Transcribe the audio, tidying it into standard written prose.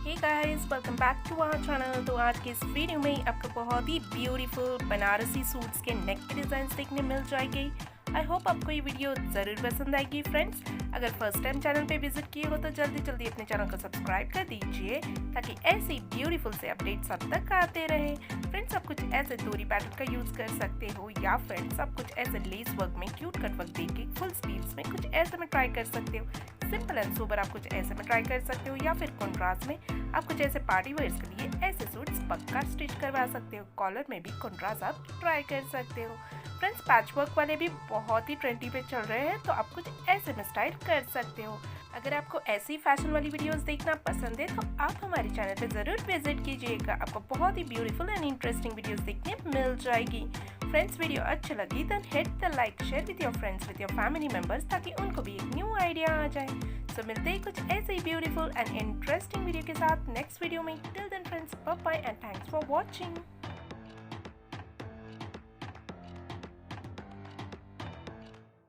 Hey guys, welcome back to our channel. तो आज के इस वीडियो में आपको बहुत ही ब्यूटीफुल बनारसी सूट्स के नेक के डिज़ाइंस देखने मिल जाएंगे। आई होप आपको ये वीडियो ज़रूर पसंद आएगी। फ्रेंड्स, अगर फर्स्ट टाइम चैनल पे विजिट किए हो तो जल्दी जल्दी अपने चैनल को सब्सक्राइब कर दीजिए ताकि ऐसे ब्यूटीफुल से अपडेट्स आप तक आते रहे। फ्रेंड्स, आप कुछ ऐसे डोरी पैटर्न का यूज़ कर सकते हो या फ्रेंड्स आप कुछ ऐसे लेस वर्क में क्यूट कट वर्क दे के फुल स्लीव्स में कुछ ऐसे में ट्राई कर सकते हो। सिंपल एंड सोबर आप कुछ ऐसे में ट्राई कर सकते हो या फिर कॉन्ट्रास्ट में आप कुछ ऐसे पार्टी वेयर्स के लिए ऐसे सूट्स पक्का स्टिच करवा सकते हो। कॉलर में भी कॉन्ट्रास्ट आप ट्राई कर सकते हो। फ्रेंड्स, पैच वर्क वाले भी बहुत ही ट्रेंडी पे चल रहे हैं तो आप कुछ ऐसे में स्टाइल कर सकते हो। अगर आपको ऐसी फैशन वाली वीडियोस देखना पसंद है तो आप हमारे चैनल पे ज़रूर विजिट कीजिएगा। आपको बहुत ही ब्यूटीफुल एंड इंटरेस्टिंग वीडियोस देखने मिल जाएगी। फ्रेंड्स, वीडियो अच्छी लगी then hit the like, share with your friends, with your family members ताकि उनको भी एक न्यू आइडिया आ जाए। सो मिलते हैं कुछ ऐसे ही ब्यूटीफुल एंड इंटरेस्टिंग वीडियो के साथ नेक्स्ट वीडियो में। Till then friends, bye bye and thanks for watching.